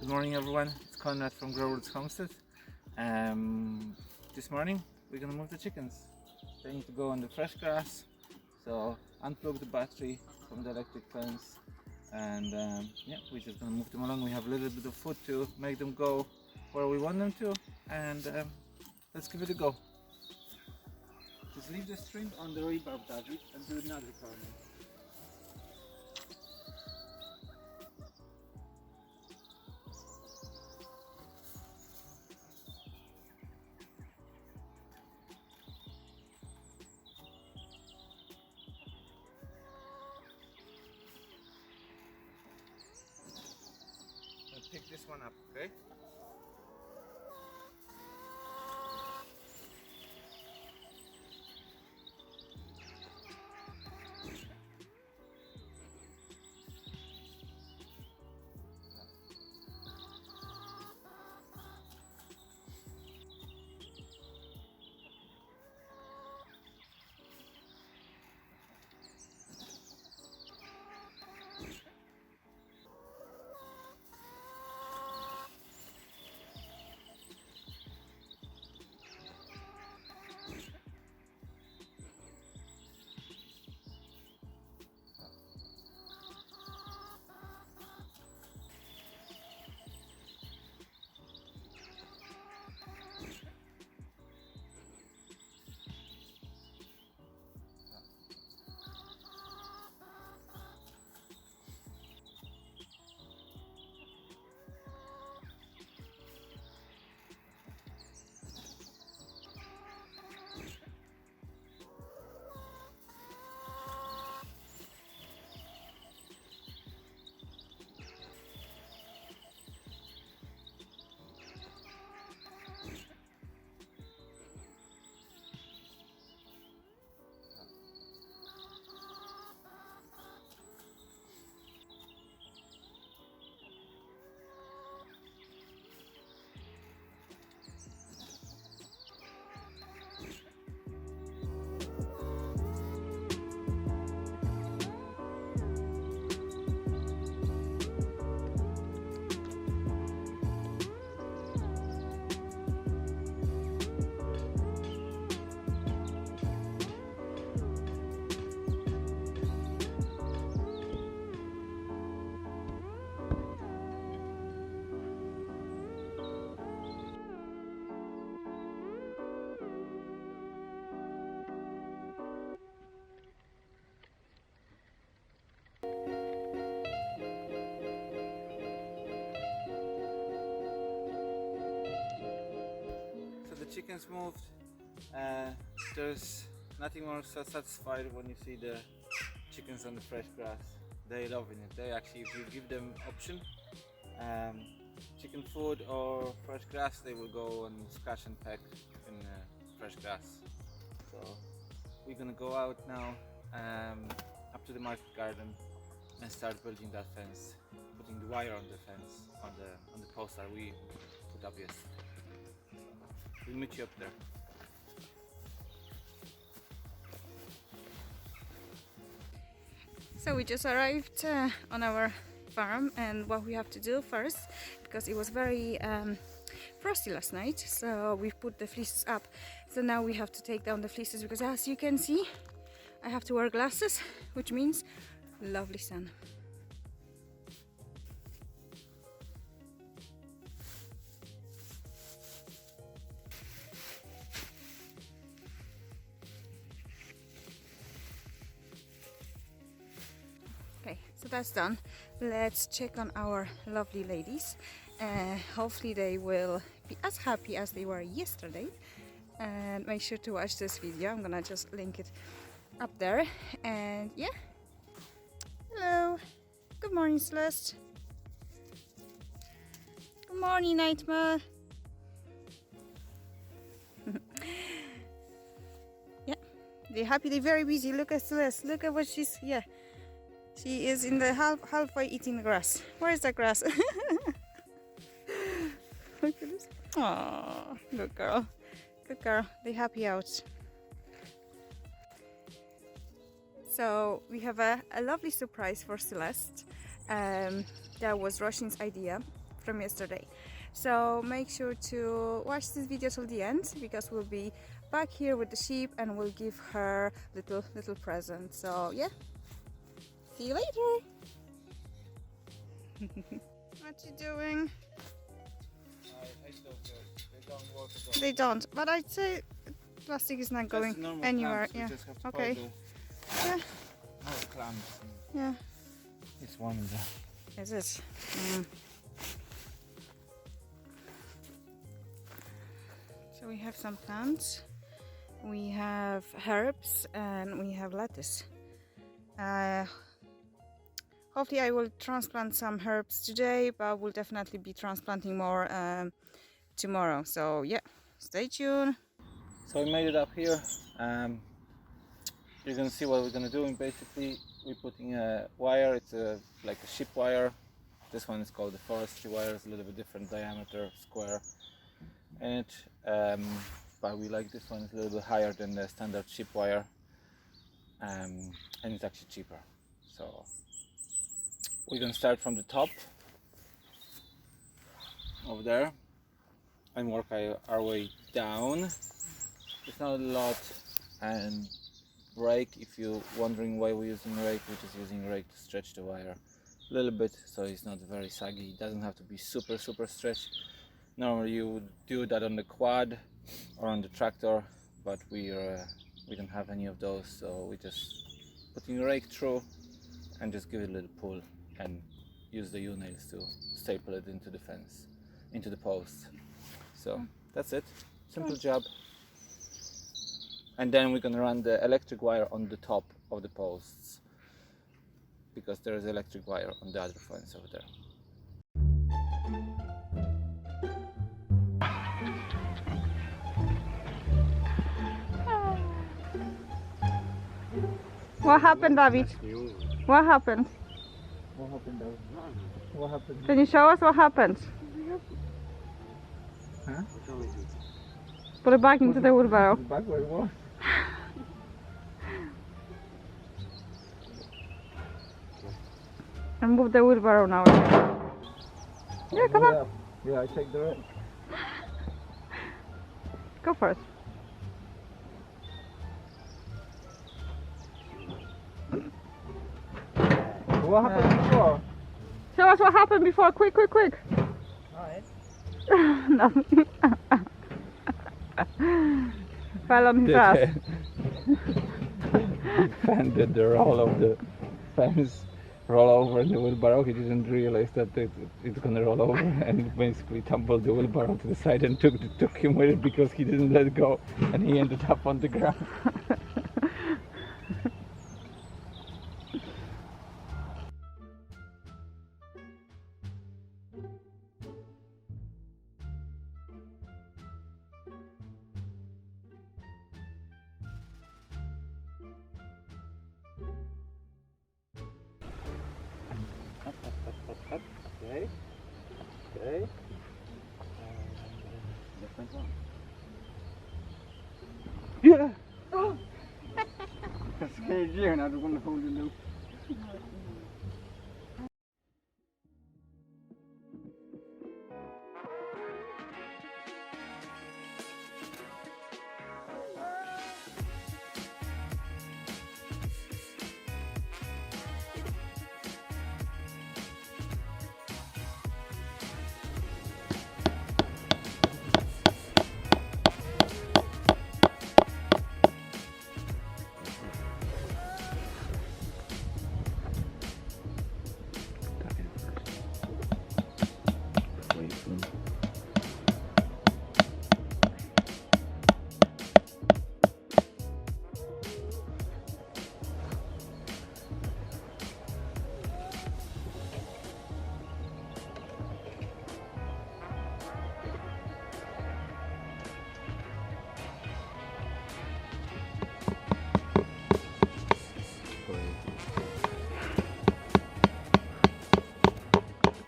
Good morning everyone, it's Konrad from Homestead. This morning we're gonna move the chickens. They need to go on the fresh grass, so unplug the battery from the electric fence and yeah, we're just gonna move them along. We have a little bit of food to make them go where we want them to, and let's give it a go. Just leave the string on the rebar, Dawid, and do another corner. Pick this one up, okay? The chickens moved. There's nothing more so satisfied when you see the chickens on the fresh grass. They're loving it. They actually, if you give them option, chicken food or fresh grass, they will go and scratch and peck in fresh grass. So we're gonna go out now up to the market garden and start building that fence, putting the wire on the fence on the post that we put up yesterday. We'll meet you up there. So we just arrived on our farm, and what we have to do first, because it was very frosty last night, so we've put the fleeces up. So now we have to take down the fleeces, because as you can see, I have to wear glasses, which means lovely sun. Okay, so that's done. Let's check on our lovely ladies. Hopefully they will be as happy as they were yesterday. And make sure to watch this video. I'm gonna just link it up there. And yeah, hello. Good morning, Celeste. Good morning, Nightmare. Yeah, they're happy. They're very busy. Look at Celeste. Look at what she's. Yeah. She is in the halfway eating the grass. Where is that grass? Look at this. Aww, good girl. Good girl. They happy out. So we have a lovely surprise for Celeste. That was Roshin's idea. from yesterday. So make sure to watch this video till the end, because we'll be back here with the sheep and we'll give her little present. So yeah, see you later. What you doing? I don't know. They don't work at all. They don't, but I'd say plastic is not going anywhere. Yeah. Okay. Yeah. No clamps. Yeah. It's one in there. Is it? So we have some plants, we have herbs, and we have lettuce. Hopefully I will transplant some herbs today, but we'll definitely be transplanting more tomorrow. So yeah, stay tuned. So we made it up here. You're gonna see what we're gonna do. And basically, we're putting a wire. It's like a ship wire. This one is called the forestry wire. It's a little bit different diameter, square. And but we like this one. It's a little bit higher than the standard ship wire, and it's actually cheaper. So we're gonna start from the top over there and work our way down. It's not a lot, and rake, if you're wondering why we're using rake, we're just using rake to stretch the wire a little bit so it's not very saggy. It doesn't have to be super stretched. Normally you would do that on the quad or on the tractor, but we don't have any of those, so we just putting a rake through and just give it a little pull and use the U-nails to staple it into the fence, into the post. So that's it, simple job. And then we're gonna run the electric wire on the top of the posts, because there is electric wire on the other fence over there. What happened, Dawid? What happened? What happened, Dawid? What happened? Can you show us what happened? Huh? Put it back into the wheelbarrow. Back where it was. And move the wheelbarrow now. Yeah, come on. Yeah, I take the rake. Go for it. What happened before? Show us what happened before. Quick. Alright. Nothing. Fell on his ass. Defended the roll of the fence roll over in the wheelbarrow. He didn't realize that it's gonna roll over, and basically tumbled the wheelbarrow to the side and took him with it because he didn't let go, and he ended up on the ground. Okay. Different one. Yeah! Oh! I scared you and I don't want to hold the loop.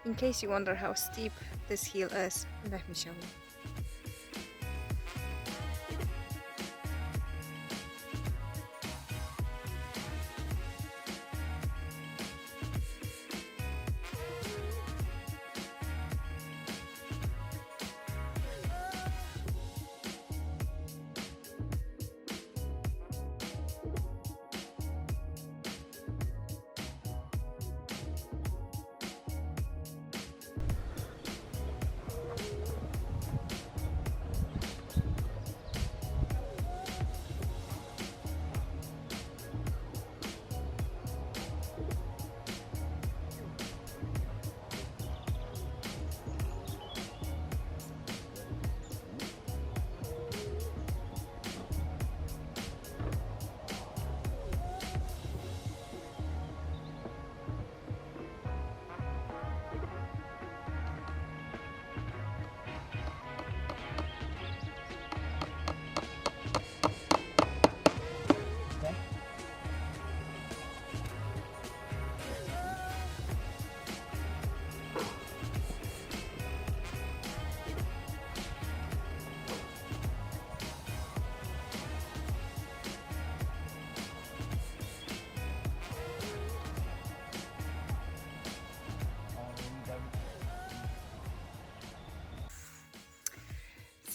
In case you wonder how steep this hill is, let me show you.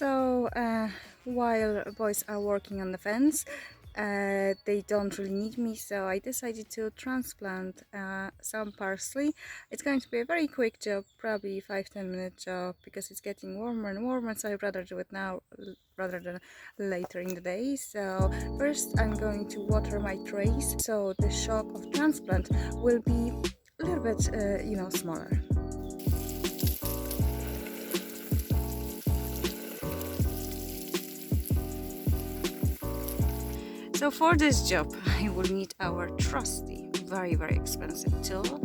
So while boys are working on the fence, they don't really need me, so I decided to transplant some parsley. It's going to be a very quick job, probably 5-10 minute job, because it's getting warmer and warmer, so I'd rather do it now rather than later in the day. So first I'm going to water my trays, so the shock of transplant will be a little bit smaller. So for this job I will need our trusty, very expensive tool,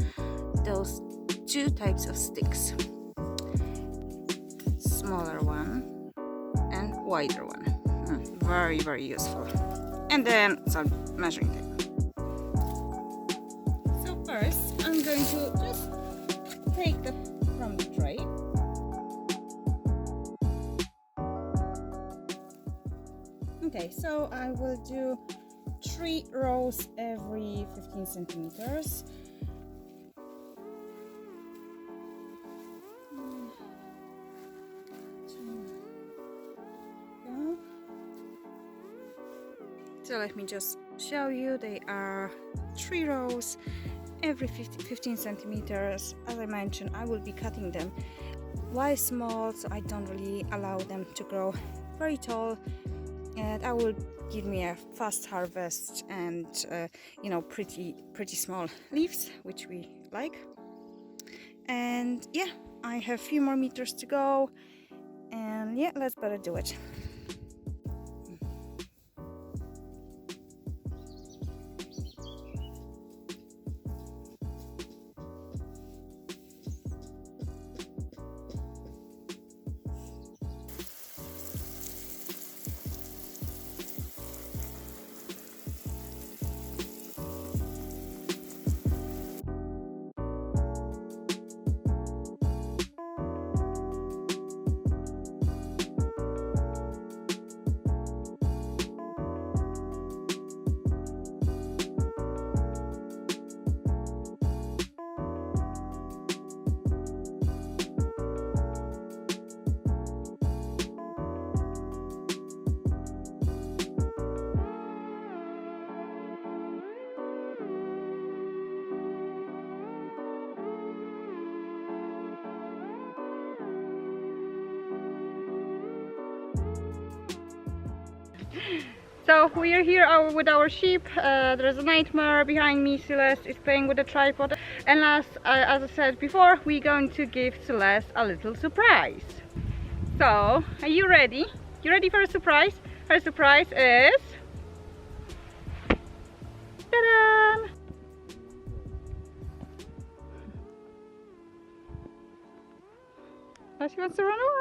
those two types of sticks, smaller one and wider one, very useful, and then some measuring tape. So first I'm going to just take that from the tray. Okay, so I will do 3 rows every 15 centimeters. So let me just show you, they are 3 rows every 15 centimeters. As I mentioned, I will be cutting them while small, so I don't really allow them to grow very tall, and that will give me a fast harvest and pretty small leaves, which we like. And yeah, I have a few more meters to go, and yeah, let's better do it. So we are here with our sheep. There's a nightmare behind me. Celeste is playing with the tripod, and as I said before, we're going to give Celeste a little surprise. So, are you ready? You ready for a surprise? Her surprise is... ta-da! Oh, she wants to run away.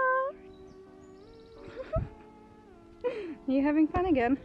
Are you having fun again?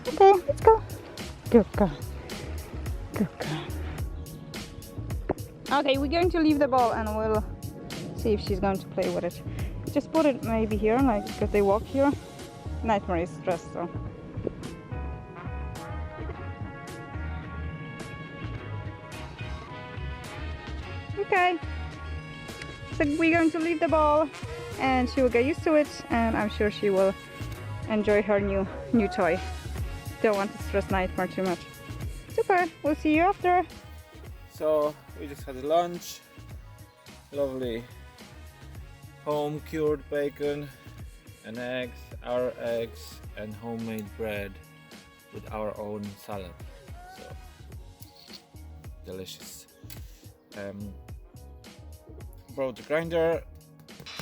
Okay, let's go. Good girl. Good girl. Okay, we're going to leave the ball and we'll see if she's going to play with it. Just put it maybe here, like, because they walk here. Nightmare is stressed, so. Okay. So we're going to leave the ball and she will get used to it, and I'm sure she will enjoy her new toy. Don't want to stress Nightmare too much. Super, we'll see you after. So we just had lunch, lovely home cured bacon and eggs, our eggs, and homemade bread with our own salad. So delicious. Brought the grinder,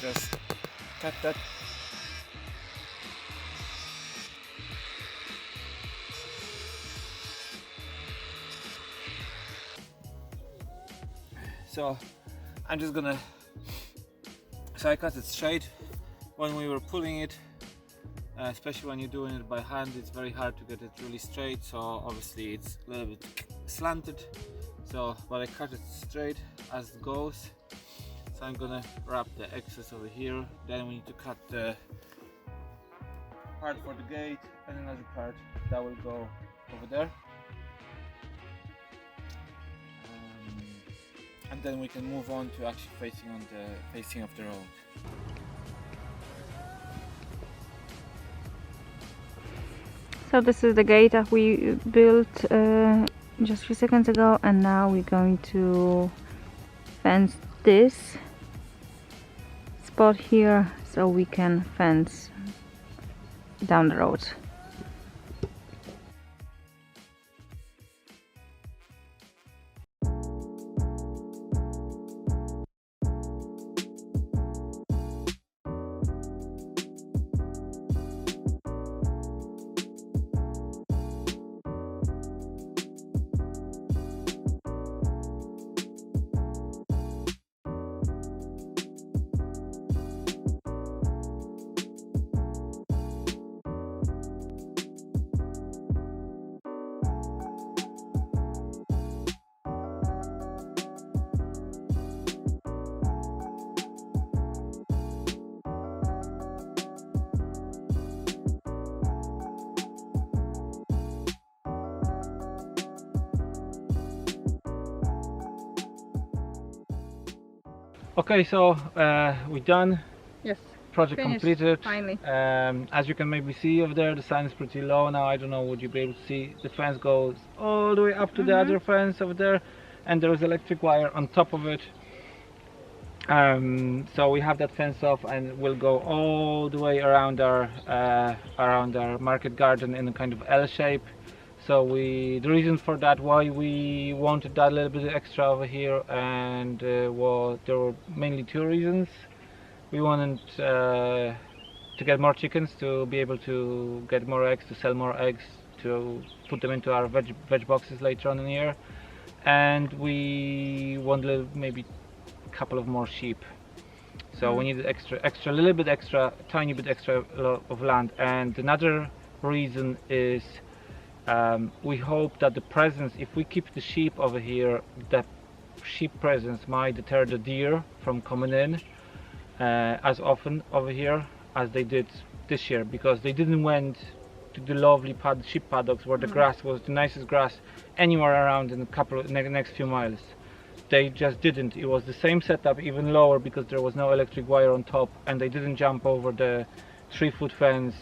just cut that. So I'm just gonna, so I cut it straight. When we were pulling it, especially when you're doing it by hand, it's very hard to get it really straight, so obviously it's a little bit slanted. So, but I cut it straight as it goes. So I'm gonna wrap the excess over here. Then we need to cut the part for the gate and another part that will go over there. And then we can move on to actually facing of the road. So this is the gate that we built just a few seconds ago, and now we're going to fence this spot here so we can fence down the road. Okay, so we're done. Yes. Project Finished, completed. finally. As you can maybe see over there, the sign is pretty low now. I don't know, would you be able to see? The fence goes all the way up to the other fence over there, and there is electric wire on top of it. So we have that fence off, and we'll go all the way around our market garden in a kind of L shape. So the reason for that, why we wanted that little bit extra over here, and there were mainly two reasons. We wanted to get more chickens, to be able to get more eggs, to sell more eggs, to put them into our veg boxes later on in the year, and we wanted maybe a couple of more sheep. So we needed extra, little bit extra, tiny bit extra of land. And another reason is we hope that the presence, if we keep the sheep over here, the sheep presence might deter the deer from coming in as often over here as they did this year, because they didn't went to the lovely sheep paddocks where the grass was the nicest grass anywhere around in the next few miles. They just didn't. It was the same setup, even lower, because there was no electric wire on top, and they didn't jump over the 3-foot fence.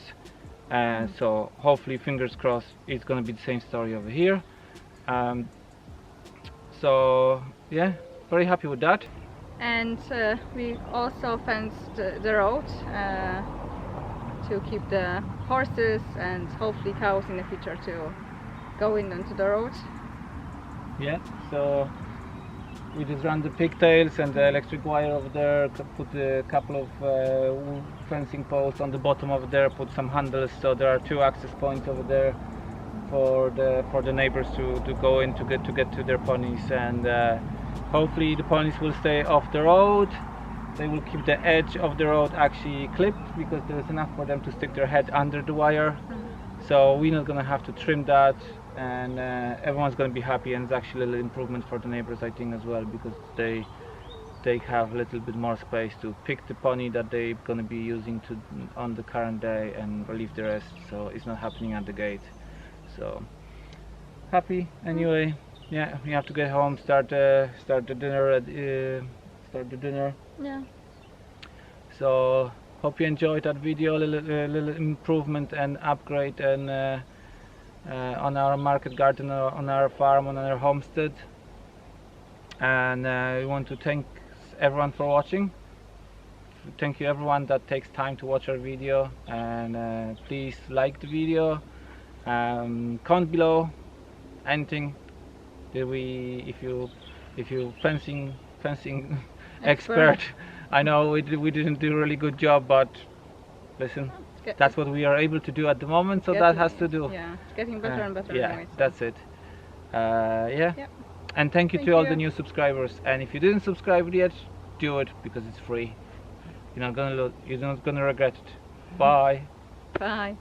So hopefully, fingers crossed, it's gonna be the same story over here. So yeah, very happy with that. And we also fenced the road to keep the horses and hopefully cows in the future to go in onto the road. Yeah, so we just ran the pigtails and the electric wire over there, put a couple of fencing posts on the bottom over there, put some handles, so there are 2 access points over there for the neighbors to go in to get to their ponies, and hopefully the ponies will stay off the road. They will keep the edge of the road actually clipped, because there is enough for them to stick their head under the wire. So we're not gonna have to trim that, and everyone's gonna be happy, and it's actually a little improvement for the neighbors, I think, as well, because they have a little bit more space to pick the pony that they're gonna be using on the current day and relieve the rest, so it's not happening at the gate. So happy anyway. Yeah, we have to get home, start the dinner. Yeah. So hope you enjoyed that video, little improvement and upgrade and on our market garden, on our farm, on our homestead. And we want to thank everyone for watching. Thank you everyone that takes time to watch our video, and please like the video, comment below anything that if you fencing expert. I know we didn't do a really good job, but listen, that's what we are able to do at the moment, so that has to do. Yeah, it's getting better and better. Yeah, anyway, so. that's it. Yeah. Yep. And thank you to all the new subscribers. And if you didn't subscribe yet, do it because it's free. You're not gonna regret it. Bye. Bye.